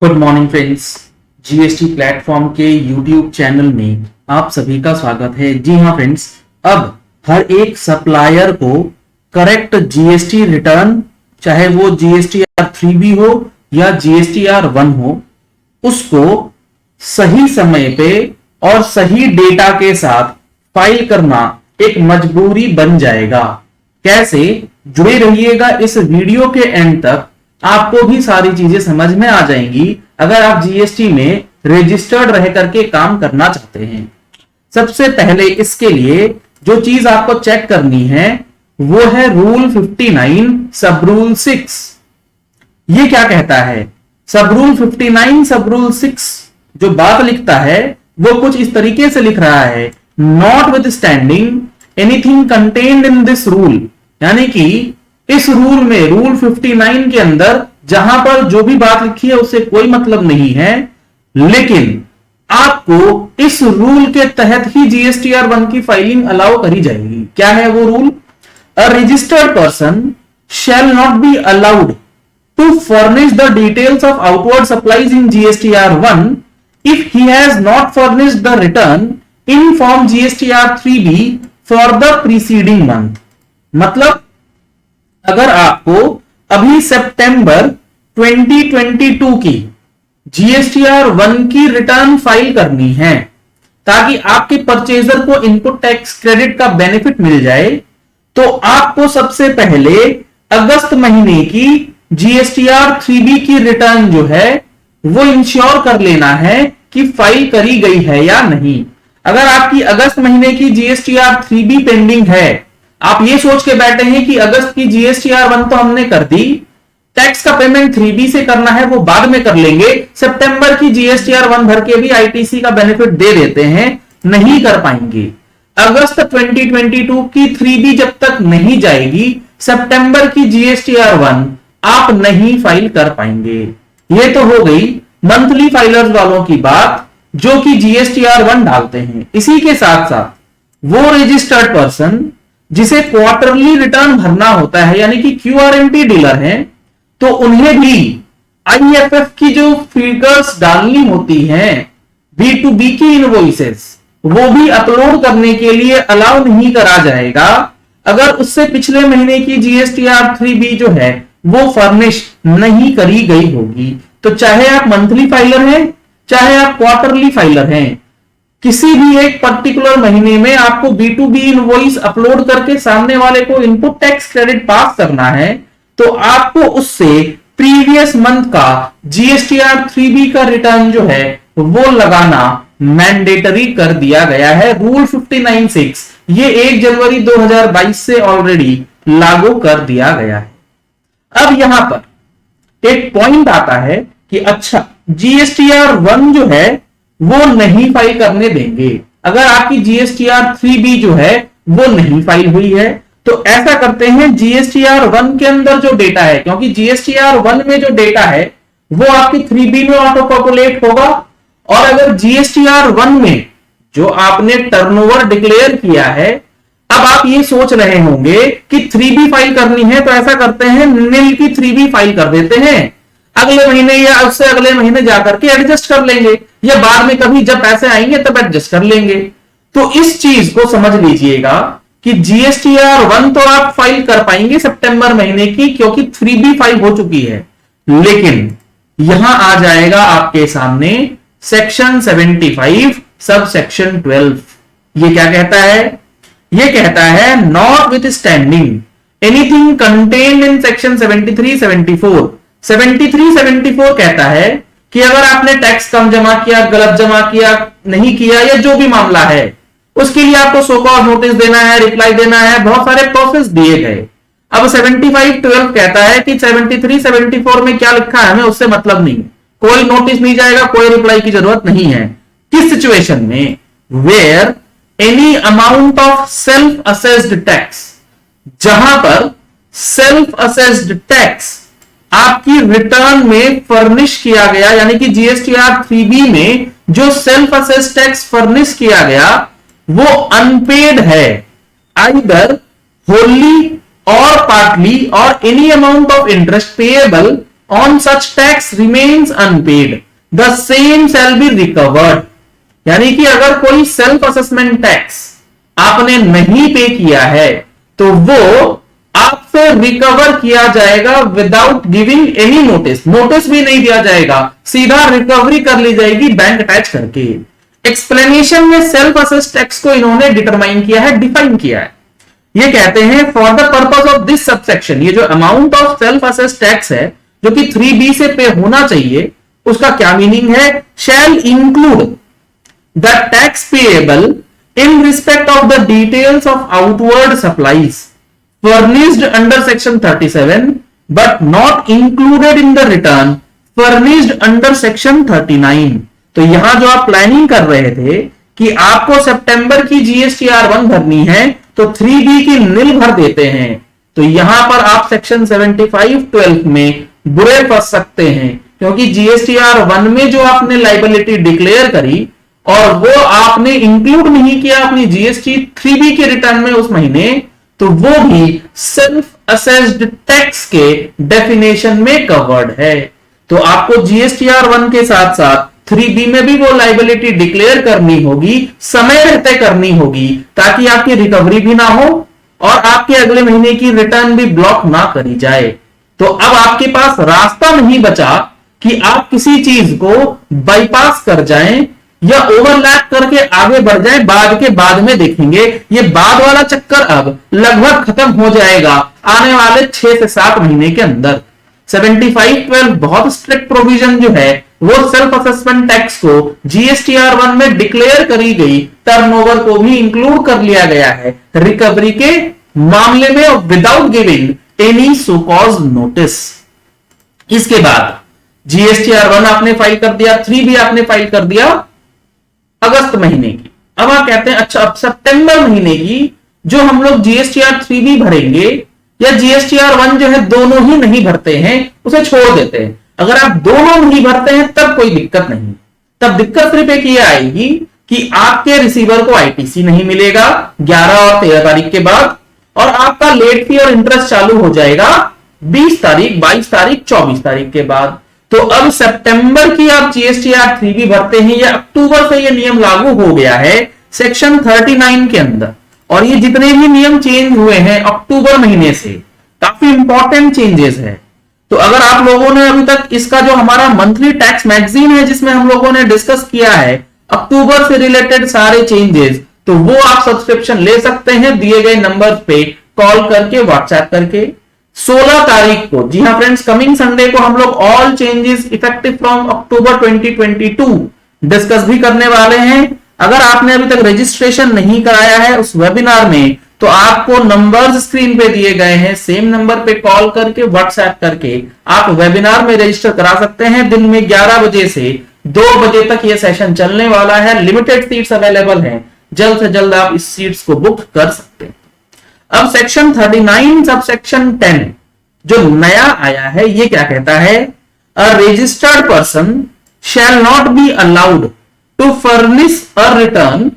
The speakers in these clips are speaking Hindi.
Good morning friends. GST platform के यूट्यूब चैनल में आप सभी का स्वागत है। जी हाँ फ्रेंड्स, अब हर एक सप्लायर को करेक्ट जीएसटी रिटर्न, चाहे वो जीएसटीआर 3B हो या जीएसटीआर 1 हो, उसको सही समय पे और सही डेटा के साथ फाइल करना एक मजबूरी बन जाएगा। कैसे? जुड़े रहिएगा इस वीडियो के एंड तक, आपको भी सारी चीजें समझ में आ जाएंगी अगर आप जीएसटी में रजिस्टर्ड रह करके काम करना चाहते हैं। सबसे पहले इसके लिए जो चीज आपको चेक करनी है वो है रूल 59 सब रूल 6। ये क्या कहता है? सब रूल 59 सब रूल 6 जो बात लिखता है वो कुछ इस तरीके से लिख रहा है, not with standing anything contained in this rule, यानी कि इस रूल में, रूल 59 के अंदर जहां पर जो भी बात लिखी है उससे कोई मतलब नहीं है, लेकिन आपको इस रूल के तहत ही जीएसटीआर 1 की फाइलिंग अलाउ करी जाएगी। क्या है वो rule? A registered person shall not be allowed to furnish the details of outward supplies in GSTR 1 if he has not furnished the return in form GSTR 3B for the preceding month। मतलब अगर आपको अभी सितंबर 2022 की जीएसटीआर 1 की रिटर्न फाइल करनी है ताकि आपके परचेजर को इनपुट टैक्स क्रेडिट का बेनिफिट मिल जाए, तो आपको सबसे पहले अगस्त महीने की जीएसटीआर 3B की रिटर्न जो है वो इंश्योर कर लेना है कि फाइल करी गई है या नहीं। अगर आपकी अगस्त महीने की जीएसटीआर 3B पेंडिंग है, आप ये सोच के बैठे हैं कि अगस्त की जीएसटीआर 1 तो हमने कर दी, टैक्स का पेमेंट 3B से करना है, वो बाद में कर लेंगे, सितंबर की जीएसटीआर 1 भर के भी आईटीसी का बेनिफिट दे देते हैं, नहीं कर पाएंगे। अगस्त 2022 की 3B जब तक नहीं जाएगी, सितंबर की जीएसटीआर 1 आप नहीं फाइल कर पाएंगे। ये तो हो गई मंथली फाइलर्स वालों की बात जो कि जीएसटीआर 1 डालते हैं। इसी के साथ साथ वो रजिस्टर्ड पर्सन जिसे क्वार्टरली रिटर्न भरना होता है, यानी कि क्यूआरएमपी डीलर हैं, तो उन्हें भी आईएफएफ की जो फिगर्स डालनी होती हैं, B2B की इनवॉइसेस, वो भी अपलोड करने के लिए अलाउ नहीं करा जाएगा अगर उससे पिछले महीने की जीएसटीआर 3B जो है वो फर्निश नहीं करी गई होगी। तो चाहे आप मंथली फाइलर हैं, चाहे आप क्वार्टरली फाइलर हैं, किसी भी एक पर्टिकुलर महीने में आपको B2B इनवॉइस अपलोड करके सामने वाले को इनपुट टैक्स क्रेडिट पास करना है, तो आपको उससे प्रीवियस मंथ का जीएसटीआर 3B का रिटर्न जो है वो लगाना मैंडेटरी कर दिया गया है। रूल 59(6) ये 1 जनवरी 2022 से ऑलरेडी लागू कर दिया गया है। अब यहां पर एक पॉइंट आता है कि अच्छा, जीएसटीआर 1 जो है वो नहीं फाइल करने देंगे अगर आपकी जीएसटीआर 3B जो है वो नहीं फाइल हुई है। तो ऐसा करते हैं, जीएसटीआर 1 के अंदर जो डेटा है, क्योंकि जीएसटीआर 1 में जो डेटा है वो आपकी 3B में ऑटो पॉपुलेट होगा, और अगर जीएसटीआर 1 में जो आपने टर्नओवर डिक्लेयर किया है, अब आप ये सोच रहे होंगे कि 3B फाइल करनी है, तो ऐसा करते हैं, नील की 3B फाइल कर देते हैं, अगले महीने या उससे अगले महीने जाकर के एडजस्ट कर लेंगे, या बाद में कभी जब पैसे आएंगे तब एडजस्ट कर लेंगे। तो इस चीज को समझ लीजिएगा कि जीएसटीआर 1 तो आप फाइल कर पाएंगे सितंबर महीने की, क्योंकि 3B फाइल हो चुकी है, लेकिन यहां आ जाएगा आपके सामने सेक्शन 75 सब सेक्शन 12। ये क्या कहता है? ये कहता है, not with standing anything contained in section 73-74। 73-74 कहता है कि अगर आपने टैक्स कम जमा किया, गलत जमा किया, नहीं किया, या जो भी मामला है, उसके लिए आपको सो कॉज नोटिस देना है, रिप्लाई देना है, बहुत सारे प्रोसेस दिए गए। अब 75-12 कहता है कि 73-74 में क्या लिखा है हमें उससे मतलब नहीं, कोई नोटिस नहीं जाएगा, कोई रिप्लाई की जरूरत नहीं है। किस सिचुएशन में? Where any amount of self assessed tax, जहां पर सेल्फ असेस्ड टैक्स आपकी रिटर्न में फर्निश किया गया, यानी कि जीएसटीआर 3B में जो सेल्फ असेस्ड टैक्स फर्निश किया गया वो अनपेड है, आइदर होली और पार्टली और any amount of interest payable on such tax remains unpaid the same shall be recovered. यानी कि अगर कोई सेल्फ असेसमेंट टैक्स आपने नहीं पे किया है तो वो आपसे रिकवर किया जाएगा without giving any notice. Notice भी नहीं दिया जाएगा, सीधा रिकवरी कर ली जाएगी बैंक अटैच करके। एक्सप्लेनेशन में सेल्फ असेस टैक्स को इन्होंने डिटरमाइन किया है, डिफाइन किया है। ये कहते हैं for the purpose of this subsection, ये जो amount of self assess tax है जो कि 3B से पे होना चाहिए, उसका क्या मीनिंग है? Shall include the tax payable in respect of the details of outward supplies furnished under section 37 but not included in the return furnished under section 39। तो यहां जो आप प्लानिंग कर रहे थे कि आपको सितंबर की GSTR1 भरनी है तो 3B की नील भर देते हैं, तो यहां पर आप सेक्शन 75(12) में बुरे फंस सकते हैं, क्योंकि GSTR1 में जो आपने लाइबिलिटी डिक्लेयर करी और वो आपने इंक्लूड नहीं किया अपनी जीएसटी 3B के रिटर्न में उस महीने, तो वो भी सेल्फ असेस्ड टैक्स के डेफिनेशन में कवर्ड है। तो आपको GSTR1 के साथ साथ 3B में भी वो लाइबिलिटी डिक्लेयर करनी होगी, समय रहते करनी होगी, ताकि आपकी रिकवरी भी ना हो और आपके अगले महीने की रिटर्न भी ब्लॉक ना करी जाए। तो अब आपके पास रास्ता नहीं बचा कि आप किसी चीज को बाईपास कर जाएं या ओवरलैप करके आगे बढ़ जाए, बाद में देखेंगे। ये बाद वाला चक्कर अब लगभग खत्म हो जाएगा आने वाले 6 से 7 महीने के अंदर। 75(12) बहुत स्ट्रिक्ट प्रोविजन जो है वो सेल्फ असेसमेंट टैक्स को GSTR1 में डिक्लेयर करी गई टर्नओवर को भी इंक्लूड कर लिया गया है रिकवरी के मामले में without giving any show cause notice. इसके बाद GSTR1 आपने फाइल कर दिया, 3B आपने फाइल कर दिया अगस्त महीने की। अब आप कहते हैं अच्छा अब सितंबर महीने की जो हम लोग GSTR3B भरेंगे या GSTR1 जो है दोनों ही नहीं भरते हैं, उसे छोड़ देते हैं। अगर आप दोनों नहीं भरते हैं तब कोई दिक्कत नहीं, तब दिक्कत सिर्फ एक ये आएगी कि आपके रिसीवर को ITC नहीं मिलेगा 11 और 13 तारीख के बाद, और आपका लेट फी और इंटरेस्ट चालू हो जाएगा 20 तारीख, 22 तारीख, 24 तारीख के बाद। तो अब सितंबर की आप GSTR3B भरते हैं, या अक्टूबर से ये नियम लागू हो गया है सेक्शन 39 के अंदर, और ये जितने भी नियम चेंज हुए हैं अक्टूबर महीने से, काफी इंपॉर्टेंट चेंजेस है। तो अगर आप लोगों ने अभी तक इसका जो हमारा मंथली टैक्स मैगजीन है जिसमें हम लोगों ने डिस्कस किया है अक्टूबर से रिलेटेड सारे चेंजेस, तो वो आप सब्सक्रिप्शन ले सकते हैं दिए गए नंबर पे कॉल करके, व्हाट्सएप करके। 16 तारीख को, जी हाँ फ्रेंड्स, कमिंग संडे को हम लोग all changes effective from October 2022 discuss भी करने वाले हैं। अगर आपने अभी तक रजिस्ट्रेशन नहीं कराया है उस वेबिनार में, तो आपको नंबर्स स्क्रीन पे दिए गए हैं, सेम नंबर पे कॉल करके, व्हाट्सएप करके आप वेबिनार में रजिस्टर करा सकते हैं। दिन में 11 बजे से 2 बजे तक ये सेशन चलने वाला है। लिमिटेड सीट्स अवेलेबल हैं, जल्द से जल्द आप इस सीट्स को बुक कर सकते हैं। अब सेक्शन 39 सब सेक्शन 10 जो नया आया है, ये क्या कहता है? A registered person shall not be allowed to furnish a return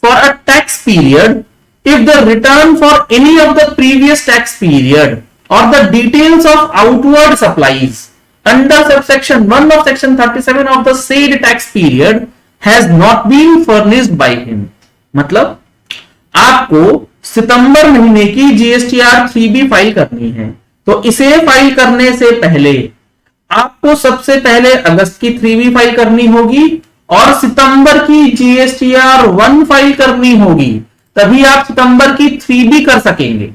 for a tax period if the return for any of the previous tax period or the details of outward supplies under subsection 1 of section 37 of the said tax period has not been furnished by him। मतलब आपको सितंबर महीने की GSTR3B फाइल करनी है, तो इसे फाइल करने से पहले आपको सबसे पहले अगस्त की 3B फाइल करनी होगी और सितंबर की GSTR1 फाइल करनी होगी, तभी आप सितंबर की 3B कर सकेंगे।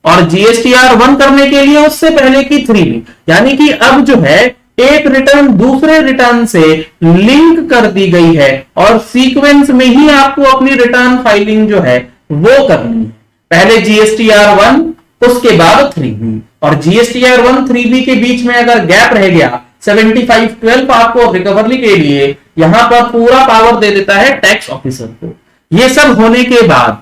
और GSTR1 करने के लिए उससे पहले की 3B, यानी कि अब जो है एक रिटर्न दूसरे रिटर्न से लिंक कर दी गई है और सीक्वेंस में ही आपको अपनी रिटर्न फाइलिंग जो है वो करनी है। पहले GSTR1 उसके बाद 3B, और GSTR1 3B के बीच में अगर गैप रह गया 75(12) आपको रिकवरी के लिए यहां पर पूरा पावर दे देता है टैक्स ऑफिसर को। ये सब होने के बाद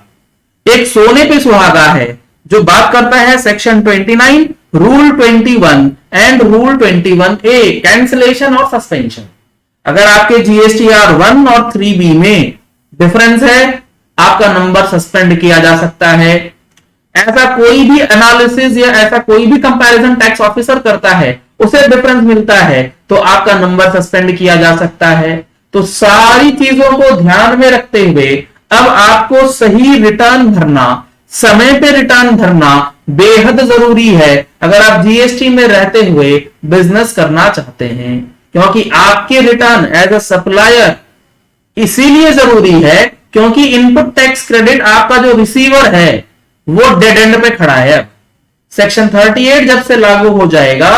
एक सोने पे सुहागा है जो बात करता है section 29, rule 21 and rule 21A, cancellation और सस्पेंशन। अगर आपके GSTR1 और 3B में डिफरेंस है, आपका नंबर सस्पेंड किया जा सकता है। ऐसा कोई भी एनालिसिस या ऐसा कोई भी कंपैरिजन टैक्स ऑफिसर करता है, उसे डिफरेंस मिलता है तो आपका नंबर सस्पेंड किया जा सकता है। तो सारी चीजों को ध्यान में रखते हुए अब आपको सही रिटर्न भरना, समय पे रिटर्न भरना बेहद जरूरी है अगर आप जीएसटी में रहते हुए बिजनेस करना चाहते हैं, क्योंकि आपके रिटर्न एज अ सप्लायर इसीलिए जरूरी है क्योंकि इनपुट टैक्स क्रेडिट आपका जो रिसीवर है वो डेड एंड पे खड़ा है। सेक्शन 38 जब से लागू हो जाएगा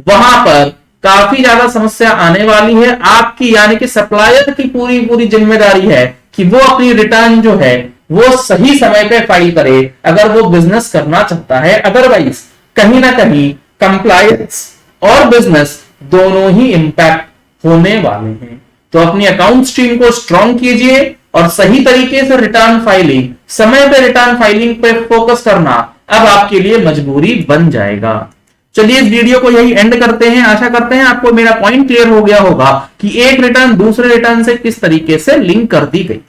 वहां पर काफी ज्यादा समस्या आने वाली है आपकी, यानी कि सप्लायर की पूरी पूरी जिम्मेदारी है कि वो अपनी रिटर्न जो है वो सही समय पे फाइल करे अगर वो बिजनेस करना चाहता है। अदरवाइज कहीं ना कहीं कंप्लायंस और बिजनेस दोनों ही इंपैक्ट होने वाले हैं। तो अपनी अकाउंट स्ट्रीम को स्ट्रॉन्ग कीजिए और सही तरीके से रिटर्न फाइलिंग, समय पे रिटर्न फाइलिंग पे फोकस करना अब आपके लिए मजबूरी बन जाएगा। चलिए इस वीडियो को यही एंड करते हैं। आशा करते हैं आपको मेरा पॉइंट क्लियर हो गया होगा कि एक रिटर्न दूसरे रिटर्न से किस तरीके से लिंक कर दी गई।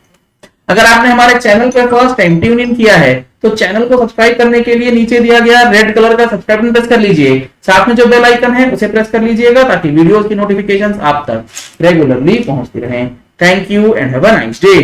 अगर आपने हमारे चैनल पर फर्स्ट टाइम ट्यून इन किया है तो चैनल को सब्सक्राइब करने के लिए नीचे दिया गया रेड कलर का सब्सक्राइब बटन प्रेस कर लीजिए, साथ में जो बेल आइकन है उसे प्रेस कर लीजिएगा ताकि वीडियोस की नोटिफिकेशंस आप तक रेगुलरली पहुंचती रहें। Thank you and have a nice day.